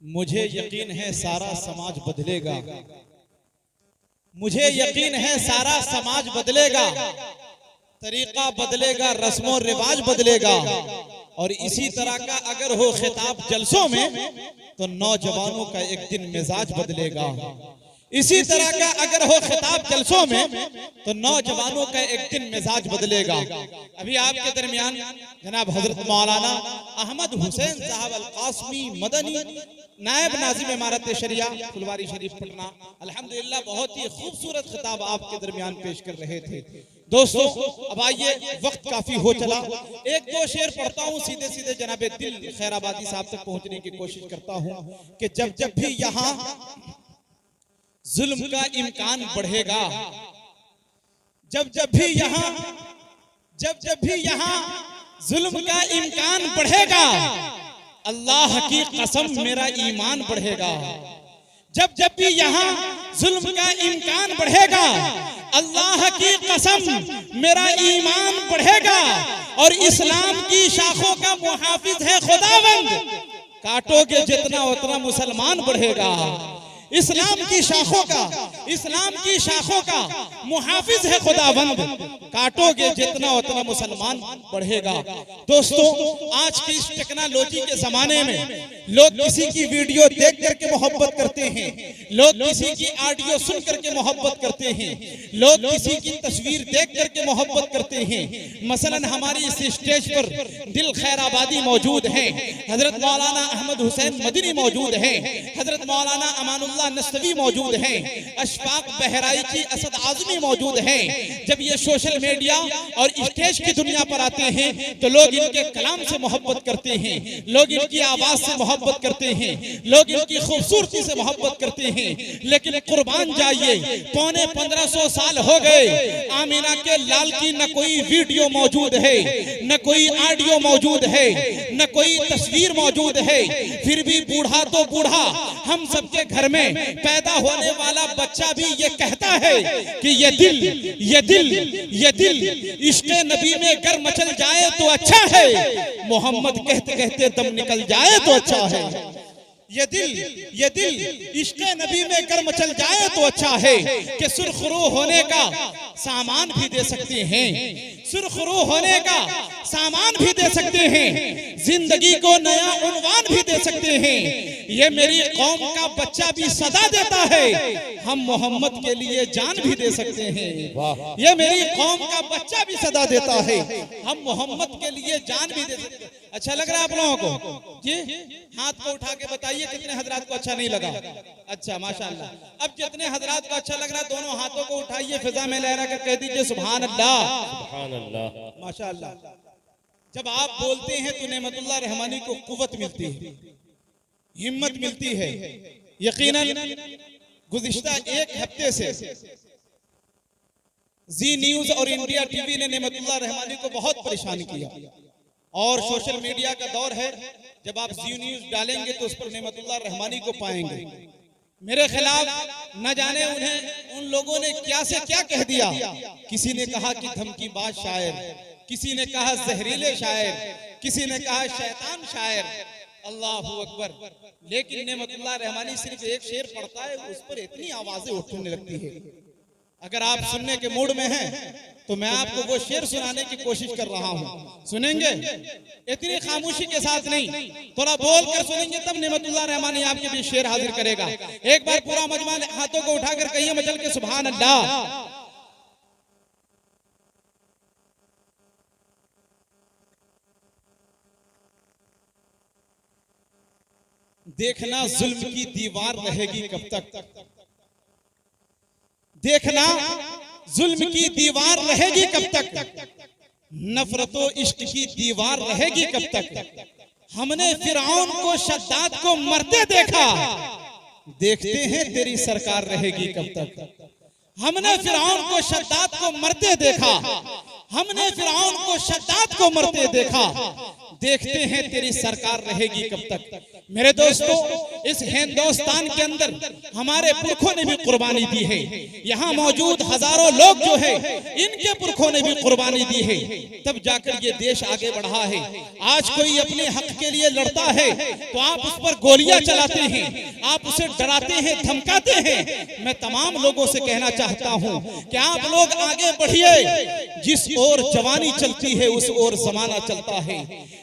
मुझे यकीन है सारा समाज बदलेगा, मुझे यकीन है सारा समाज बदलेगा, तरीका बदलेगा, रस्मों रिवाज बदलेगा। और इसी तरह का अगर हो खिताब जलसों में तो नौजवानों का एक दिन मिजाज बदलेगा। इसी तरह का अगर हो खिताब जलसों में तो नौजवानों का एक दिन मिजाज बदलेगा। अभी आपके दरमियान जनाब हजरत मौलाना अहमद हुसैन साहब अल कासमी मदनी नायब नाजिम इमारत शरिया फुलवारी शरीफ पटना, अल्हम्दुलिल्लाह बहुत ही खूबसूरत खिताब आपके दरमियान पेश कर रहे थे। दोस्तों अब आइए, वक्त काफी हो चला, एक दो शेर पढ़ता हूँ, सीधे सीधे जनाब दिल खैराबादी साहब तक पहुंचने की कोशिश करता हूँ कि जब जब भी यहाँ जुल्म का इम्कान बढ़ेगा, जब जब भी यहाँ जुल्म का इम्कान बढ़ेगा, अल्लाह की कसम मेरा ईमान बढ़ेगा। जब जब भी यहाँ जुल्म का इम्कान बढ़ेगा, अल्लाह की कसम मेरा ईमान बढ़ेगा। और इस्लाम की शाखों का मुहाफिज है खुदावंद, काटोगे जितना उतना मुसलमान बढ़ेगा। इस्लाम की शाखों का मुहाफिज है खुदावंद, काटोगे जितना उतना मुसलमान बढ़ेगा। दोस्तों आज की इस टेक्नोलॉजी के जमाने में लोग किसी की वीडियो देख करके मोहब्बत करते हैं, लोग किसी की ऑडियो सुन करके मोहब्बत करते हैं, लोग किसी की तस्वीर देख करके मोहब्बत करते हैं। मसलन हमारी इस स्टेज पर दिल खैराबादी मौजूद हैं, हजरत मौलाना अहमद हुसैन मदनी मौजूद हैं, हजरत मौलाना अमानुल्लाह नस्तवी मौजूद हैं, अशफाक बहराइची असद आजमी मौजूद हैं। जब ये सोशल मीडिया और स्टेज की दुनिया पर आते हैं तो लोग इनके कलाम से मोहब्बत करते हैं, लोग इनकी आवाज से मोहब्बत करते हैं, लोग इनकी खूबसूरती से मोहब्बत करते हैं। लेकिन कुर्बान जाइए, पौने 1500 साल हो गए, आमीना के लाल की न कोई वीडियो मौजूद है, न कोई ऑडियो मौजूद है, न कोई तस्वीर मौजूद है। फिर भी बूढ़ा तो बूढ़ा, हम सबके घर में पैदा होने वाला बच्चा भी ये कहता है कि ये दिल इश्क़े नबी में गर मचल जाए तो अच्छा है, मोहम्मद कहते कहते दम निकल जाए तो अच्छा है। ये दिल इश्क़े नबी में गर मचल जाए तो अच्छा है कि सुरखरू होने का सामान भी दे सकते हैं, सुरखरू होने का सामान भी दे सकते हैं, जिंदगी को नया उन्वान भी दे सकते हैं। ये मेरी कौम का बच्चा भी सदा देता है, हम मोहम्मद के लिए जान भी दे सकते हैं। ये मेरी कौम का बच्चा भी सदा देता है, हम मोहम्मद के लिए जान भी दे सकते हैं। अच्छा लग रहा है आप लोगों को जी? हाथ को उठा के बताइए कितने हजरात को अच्छा नहीं लगा। अच्छा माशाअल्लाह। अब जितने हजरात को अच्छा लग रहा है दोनों हाथों को उठाइए, फिजा में लहरा कर कह दीजिए सुभान अल्लाह, सुभान अल्लाह, माशाअल्लाह। जब आप बोलते हैं तो नेमतुल्लाह रहमानी को कुव्वत मिलती है, हिम्मत मिलती है। यकीनन गुज़िश्ता एक हफ्ते से जी न्यूज और इंडिया टीवी ने नेमतुल्लाह रहमानी को बहुत परेशान किया। और सोशल मीडिया का दौर है, जब आप जी न्यूज डालेंगे तो उस पर नेमतुल्लाह रहमानी को पाएंगे। मेरे खिलाफ न जाने उन्हें उन लोगों ने क्या से क्या कह दिया। किसी ने कहा कि धमकीबाज शायर, किसी ने कहा जहरीले शायर, किसी ने कहा शैतान शायर। अल्लाहू अकबर। लेकिन नेमतुल्लाह रहमानी सिर्फ एक शेर पढ़ता है, उस पर इतनी आवाजें उठने लगती है। अगर आप सुनने के मूड में हैं तो मैं आपको वो शेर सुनाने की कोशिश कर रहा हूँ, सुनेंगे? इतनी खामोशी के साथ नहीं, थोड़ा बोल कर सुनेंगे तब नेमतुल्लाह रहमानी आपके बीच शेर हाजिर करेगा। एक बार पूरा मजमा हाथों को उठाकर कहिए मचल के सुभान अल्लाह। देखना जुल्म की दीवार रहेगी कब तक, देखना जुल्म की दीवार रहेगी कब तक, नफरतो इश्क की दीवार रहेगी कब तक। हमने फिरौन को शद्दाद को मरते देखा, देखते हैं तेरी सरकार रहेगी कब तक। हमने फिरौन को शद्दाद को मरते देखा, हमने फिरौन को शद्दाद को मरते देखा, देखते हैं तेरी सरकार रहेगी कब तक। मेरे दोस्तों, इस हिंदुस्तान के अंदर हमारे पुरखों ने भी कुर्बानी दी है। यहाँ मौजूद हजारों लोग जो है इनके पुरखों ने भी कुर्बानी दी है, तब जाकर ये देश आगे बढ़ा है। आज कोई अपने हक के लिए लड़ता है तो आप उस पर गोलियां चलाते हैं, आप उसे डराते हैं, धमकाते हैं। मैं तमाम लोगों से कहना चाहता हूं कि आप लोग आगे बढ़िए। जिस ओर जवानी चलती है उस ओर जमाना चलता है।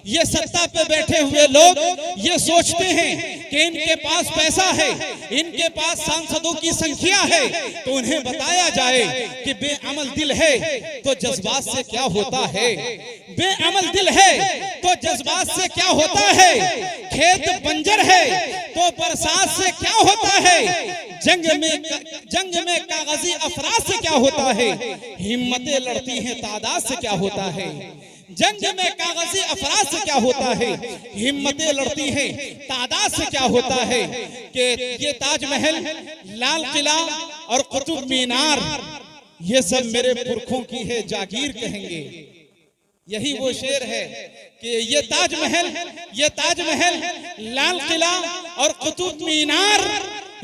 ये सत्ता पे बैठे हुए लोग ये सोचते हैं कि इनके पास पैसा है, इनके पास सांसदों की संख्या है, तो उन्हें बताया जाए कि बेअमल दिल है तो जज्बात से क्या होता है। बेअमल दिल है तो जज्बात से क्या होता है। खेत बंजर है तो बरसात से क्या होता है। जंग में कागजी अफराद से क्या होता है। हिम्मतें लड़ती हैं तादाद से क्या होता है। जंग में कागजी अफराद से क्या होता है। हिम्मतें लड़ती हैं तादाद से क्या होता है। कि ये ताजमहल, लाल किला और कुतुब मीनार ये सब मेरे पुरखों की है जागीर कहेंगे। यही वो शेर है कि ये ताजमहल, लाल किला और कुतुब मीनार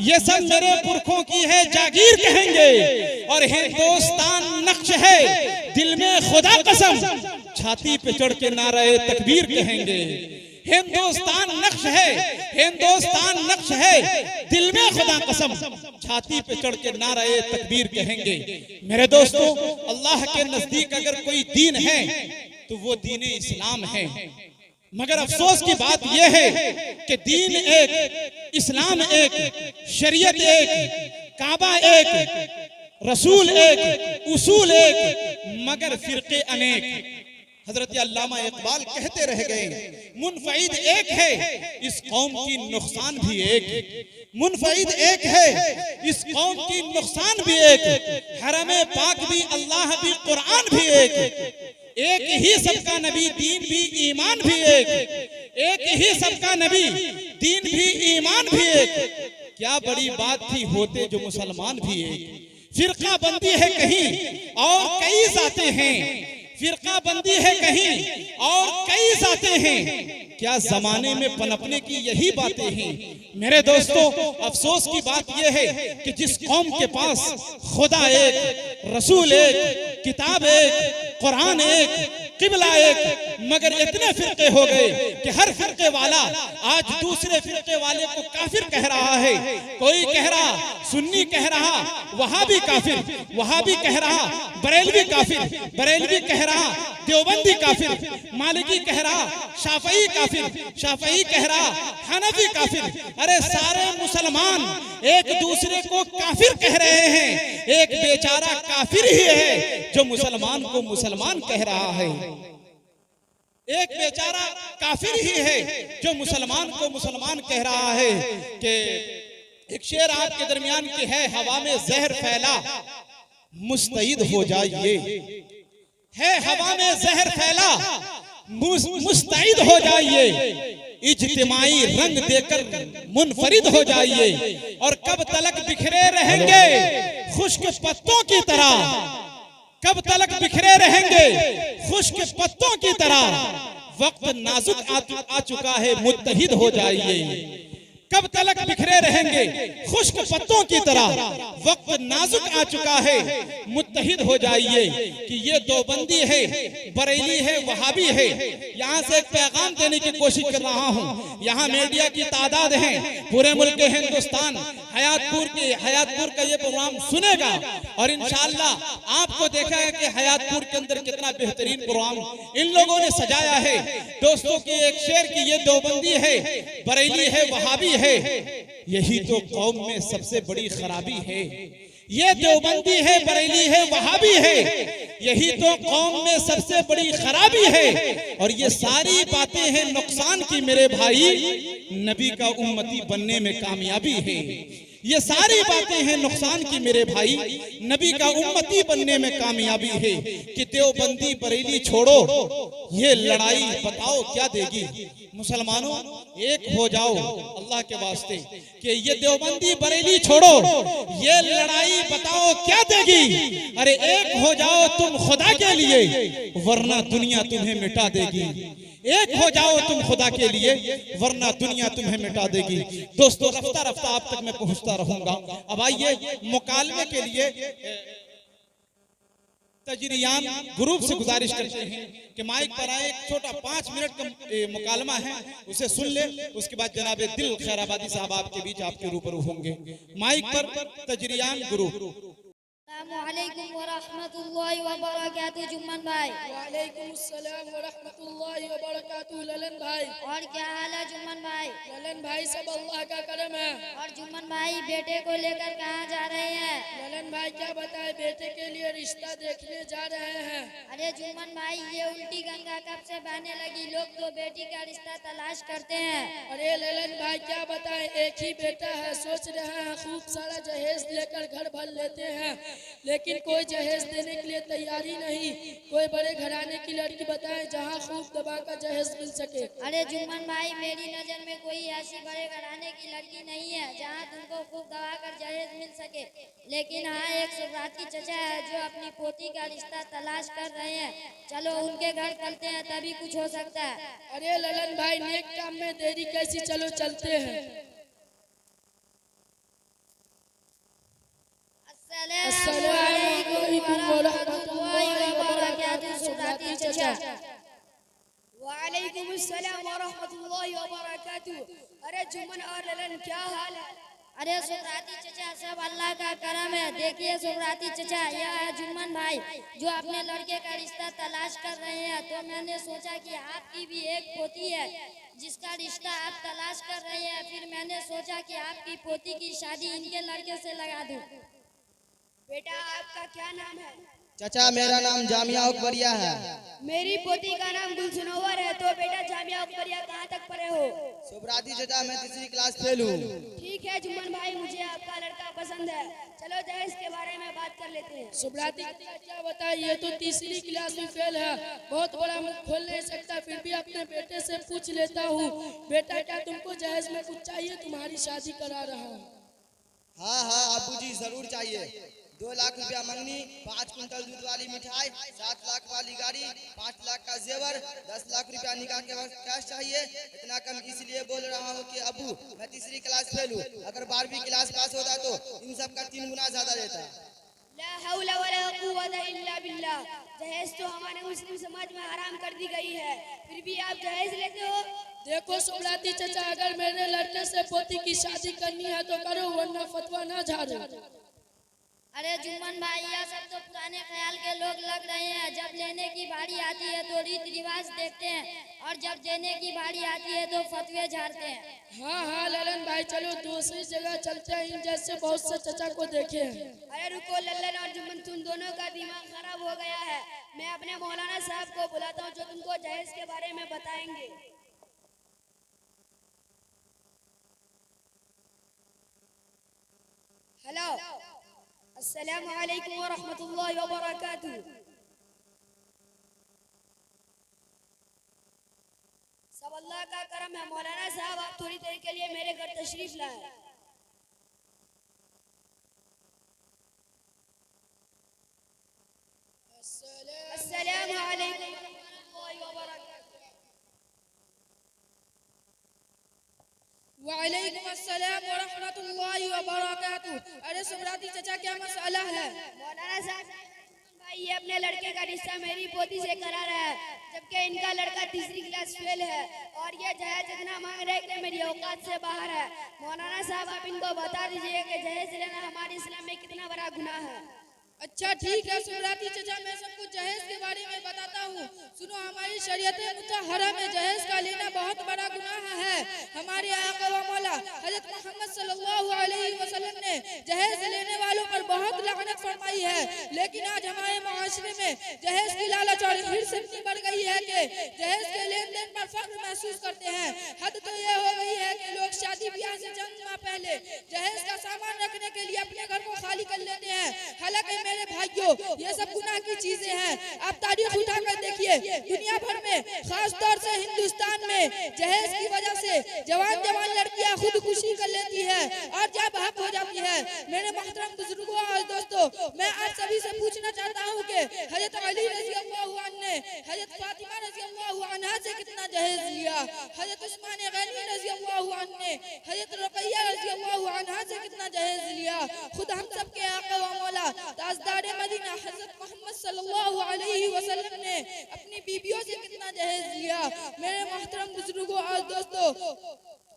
ये सब मेरे पुरखों की है जागीर कहेंगे। और हिंदुस्तान नक्श है दिल में खुदा कसम, छाती पे चढ़ के नारे तकबीर कहेंगे। हिंदुस्तान नक्श है, हिंदुस्तान नक्श है दिल में खुदा कसम, छाती पे चढ़ के नारे तकबीर कहेंगे। मेरे दोस्तों, अल्लाह के नजदीक अगर कोई दीन है तो वो दीन इस्लाम है। मगर अफसोस की बात यह है कि दीन एक, इस्लाम एक, शरीयत एक, काबा एक, रसूल एक, उसूल एक, मगर फिरके अनेक। हजरत अल्लामा इकबाल कहते रह गए, मुनफरिद एक है इस कौम की नुकसान भी एक। मुनफरिद एक है इस कौम की नुकसान भी एक। हरमे पाक भी, अल्लाह भी, कुरान भी एक। एक ही सबका नबी, दीन भी, ईमान भी एक। एक ही सबका नबी, दीन भी, ईमान भी एक। क्या बड़ी बात थी होते जो मुसलमान भी एक। फिरका बंदी है कहीं और कई जाते हैं। फिरका बंदी है कहीं और कई जाते हैं। क्या जमाने में पनपने की यही बातें हैं। मेरे दोस्तों, अफसोस की बात यह है कि जिस कौम के पास खुदा एक, रसूल एक, किताब एक, कुरान एक, किबला एक, मगर इतने फिरके हो गए कि हर फिरके वाला आज दूसरे फिरके वाले को काफिर कह रहा है। कोई कह रहा सुन्नी कह रहा वहाबी काफिर, वहाबी कह रहा बरेलवी काफिर, बरेलवी कह रहा देवबंदी काफिर, मालिकी कह रहा शाफई काफिर, शाफई कह रहा हनफी काफिर। अरे सारे मुसलमान एक दूसरे को काफिर कह रहे हैं। एक बेचारा काफिर ही है जो मुसलमान को मुसलमान कह रहा है। एक बेचारा काफिर ही है जो मुसलमान को मुसलमान कह रहा है। कि एक शेर आपके दरमियान की है, हवा में जहर फैला मुस्तईद हो जाइए। है हवा में जहर फैला मुस्तईद हो जाइए। इज्तिमाई रंग देकर मुनफरिद हो जाइए। और कब तलक बिखरे रहेंगे खुश्क पत्तों की तरह। कब तलक बिखरे रहेंगे खुश्क पत्तों की तरह। वक्त नाजुक आ चुका है मुत्तहिद हो जाइए। कब तलक बिखरे रहेंगे खुश्क पत्तों की तरह। वक्त नाजुक आ चुका है मुत्तहिद हो जाइए। कि ये देवबंदी है, बरेली है, वहाबी है। यहाँ से एक पैगाम देने की कोशिश कर रहा हूँ। यहाँ मीडिया की तादाद है पूरे मुल्क हिंदुस्तान। हयातपुर का ये प्रोग्राम सुनेगा और इंशाअल्लाह आपको देखा है कि हयातपुर के अंदर कितना बेहतरीन प्रोग्राम इन लोगों ने सजाया है। दोस्तों की एक शेर की ये देवबंदी है, बरेली है, वहाबी है। यही तो कौम में सबसे बड़ी खराबी है। ये देवबंदी है, बरेली है, वहाबी है। यही तो कौम में सबसे बड़ी खराबी है। और ये सारी बातें हैं नुकसान की मेरे भाई, नबी का उम्मती बनने में कामयाबी है। ये सारी बातें हैं नुकसान की मेरे भाई, नबी का उम्मती बनने में कामयाबी है। कि देवबंदी बरेली छोड़ो, ये लड़ाई बताओ क्या देगी। मुसलमानों एक हो जाओ अल्लाह के वास्ते। कि ये देवबंदी बरेली छोड़ो, ये लड़ाई बताओ क्या देगी। अरे एक हो जाओ तुम खुदा के लिए, वरना दुनिया तुम्हें मिटा देगी। एक हो जाओ तुम खुदा के लिए, वरना दुनिया तुम्हें मिटा देगी। दोस्तों, रफ्ता रफ्ता आप तक मैं पहुंचता रहूंगा। अब आइए मुकालमे के लिए तजरियान ग्रुप से गुजारिश करते हैं कि माइक पर आए। एक छोटा 5 मिनट का मुकालमा है, उसे सुन ले। उसके बाद जनाब दिल खैराबादी साहब आपके बीच आपके रूबरू होंगे। माइक पर तजरियान ग्रुप। अस्सलामुअलैकुम वरहमतुल्लाहि वबरकातुहू। जुम्मन भाई। वालेकुम अस्सलाम वरहमतुल्लाहि वबरकातुहू। ललन भाई, और क्या हाल है जुम्मन भाई? ललन भाई सब अल्लाह का करम है। और जुम्मन भाई बेटे को लेकर कहाँ जा रहे हैं? ललन भाई क्या बताए, बेटे के लिए रिश्ता देखने जा रहे हैं। अरे जुम्मन भाई, ये उल्टी गंगा कब से बहने लगी? लोग तो बेटी का रिश्ता तलाश करते हैं। अरे ललन भाई क्या बताए, एक ही बेटा है, सोच रहे हैं खूब सारा जहेज लेकर घर भर लेते हैं, लेकिन कोई जहेज देने के लिए तैयारी नहीं। कोई बड़े घराने की लड़की बताए जहाँ खूब दबा का जहेज मिल सके। अरे जुम्मन भाई, मेरी नजर में कोई ऐसी बड़े घराने की लड़की नहीं है जहाँ तुमको खूब दबा कर जहेज मिल सके। लेकिन हाँ, एक सुब्राती चचा है जो अपनी पोती का रिश्ता तलाश कर रहे हैं। चलो उनके घर चलते हैं, तभी कुछ हो सकता है। अरे ललन भाई, नेक काम में देरी कैसी, चलो चलते हैं। अस्सलामुअलैकुम वरहमतुल्लाहि वबरकातुहू। सुब्राती चचा। वालेकुम अस्सलाम वरहमतुल्लाहि वबरकातुहू। अरे जुम्मन और ललन क्या हाल है? अरे सुब्राती चचा, सब अल्लाह का करम है। देखिए सुब्राती चचा, यह है जुम्मन भाई जो अपने लड़के का रिश्ता तलाश कर रहे हैं। तो मैंने सोचा कि आपकी भी एक पोती है जिसका रिश्ता आप तलाश कर रहे हैं। फिर मैंने सोचा कि आपकी पोती की शादी इनके लड़के से लगा दूं। बेटा आपका क्या नाम है? चाचा मेरा नाम जामिया अकबरिया है। मेरी पोती का नाम गुलसुनवर है। तो बेटा जामिया अकबरिया कहाँ तक पढ़े हो? सुब्राती चाचा मैं 3री क्लास फेल हूँ। ठीक है जुम्मन भाई, मुझे आपका लड़का पसंद है। चलो जहेज के बारे में बात कर लेते हैं। सुब्राती क्या बताए, ये तो 3री क्लास में फेल है, बहुत बड़ा मुंह खोल नहीं सकता। फिर भी अपने बेटे से पूछ लेता हूँ, बेटा क्या तुमको जहेज में कुछ चाहिए? तुम्हारी शादी करा रहा हूँ। हाँ हाँ अबू जी जरूर चाहिए। 2 लाख रुपया मंगनी, 5 कुंटल दूध वाली मिठाई, 7 लाख वाली गाड़ी, 5 लाख का जेवर, 10 लाख रुपया निकाह के वक्त कैश चाहिए। इतना कम इसलिए बोल रहा हूँ कि अबू मैं 3री क्लास फेल हूँ, अगर 12वीं क्लास पास होता तो इन सब का 3 गुना ज्यादा देता। ला हौला वला कुव्वता इल्ला बिल्लाह। जहेज तो हमारे मुस्लिम समाज में हराम कर दी गई है, फिर भी आप जहेज लेते हो? देखो सुब्राती चचा, अगर मेरे लड़के से पोती की शादी करनी है तो करो, वरना फतवा ना झाड़ो। अरे जुम्मन भाई, यह सब तो पुराने ख्याल के लोग लग रहे हैं। जब लेने की बारी आती है तो रीति रिवाज देखते हैं, और जब देने की बारी आती है तो फतवे झाड़ते हैं। हाँ हाँ ललन भाई, चलो दूसरी जगह चलते हैं, इन जैसे बहुत से चचा को देखे हैं। अरे रुको लल्लन और जुम्मन, तुम दोनों का दिमाग खराब हो गया है। मैं अपने मौलाना साहब को बुलाता हूँ जो तुमको जहेज के बारे में बताएंगे। हेलो, अस्सलाम वालेकुम वरहमतुल्लाहि वबरकातुहू। सब अल्लाह का करम है। मौलाना साहब आप थोड़ी देर के लिए मेरे घर तशरीफ लाए। अस्सलाम वालेकुम वरहमतुल्लाहि वबरकातुहू। वालेकुम अस्सलाम वरहमतुल्लाहि वबरकातुहू। अरे सुब्राती चचा क्या मसला है? मौलाना साहब, भाई ये अपने लड़के का रिश्ता मेरी पोती से करा रहा है, जबकि इनका लड़का 3री क्लास फेल है, और ये जहेज इतना मांग रहे कि मेरी औकात से बाहर है। मौलाना साहब आप इनको बता दीजिए कि जहेज लेना हमारे इस्लाम में कितना बड़ा गुनाह है। अच्छा ठीक है सुब्राती चचा, मैं सबको जहेज के बारे में बताता हूँ। सुनो, हमारी शरीयत मुतहरा में जहेज का लेना बहुत बड़ा गुनाह है। हमारे आका व मौला हजरत मोहम्मद सल्लल्लाहु अलैहि वसल्लम ने जहेज लेने वालों पर बहुत लानत फरमाई है। लेकिन आज हमारे माशरे में जहेज की लालच और हिर्स इतनी बढ़ गई है कि जहेज के लेन देन पर फख्र महसूस करते हैं। हद तो ये हो गई है कि लोग शादी ब्याह से चंद माह पहले जहेज का सामान रखने के लिए अपने घर को खाली कर लेते हैं। हालांकि मेरे भाइयों, ये सब गुनाह की चीजें हैं। आप तारीख उठाकर देखिए, दुनिया भर में खास तौर से हिंदुस्तान में जहेज की वजह से जवान जवान लड़कियां खुदकुशी कर लेती है और जब बहक हो जाती है। मेरे मोहतरम बुजुर्गों और दोस्तों, मैं आप सभी से पूछना चाहता हूँ कि हजरत अली रज़ी अल्लाहु अन्हु ने हजरत फातिमा रज़ी अल्लाहु अन्हा से कितना किया। मेरे मोहतरम बुजुर्गों और दोस्तों,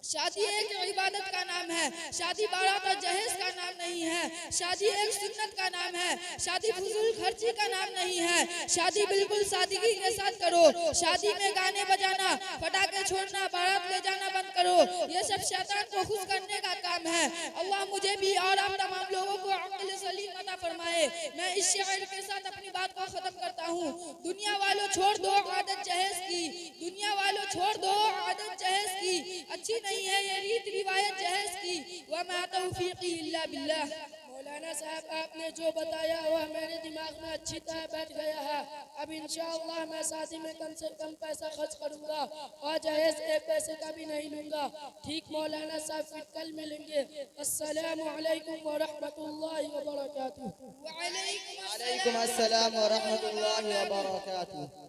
शादी एक इबादत का नाम है, शादी बारात और जहेज का नाम नहीं है। शादी एक सुन्नत का नाम है, शादी फजूल खर्ची का नाम नहीं है। शादी बिल्कुल सादगी के साथ करो। शादी में गाने बजाना, पटाखे छोड़ना, बारात ले जाना बंद करो। ये सब शैतान को खुश करने का काम है। अल्लाह मुझे भी और आप तमाम लोगों को अक्ल सलीम अता फरमाए। मैं इस शायर के साथ अपनी बात को खत्म करता हूँ। दुनिया वालों छोड़ दो आदत जहेज की, दुनिया वालों छोड़ दो आदत जहेज की। अच्छी नहीं है ये रीत रिवायत जहेज की। वमा तौफीकी इल्ला बिल्लाह। मौलाना साहब आपने जो बताया वह मेरे दिमाग में अच्छी तरह बैठ गया है। अब इंशाअल्लाह मैं शादी में कम से कम पैसा खर्च करूंगा और जहेज एक पैसे का भी नहीं लूंगा। ठीक मौलाना साहब, फिर कल मिलेंगे। अस्सलामु अलैकुम व रहमतुल्लाहि व बरकातुहू। वालेकुम अस्सलाम व रहमतुल्लाहि व बरकातुहू।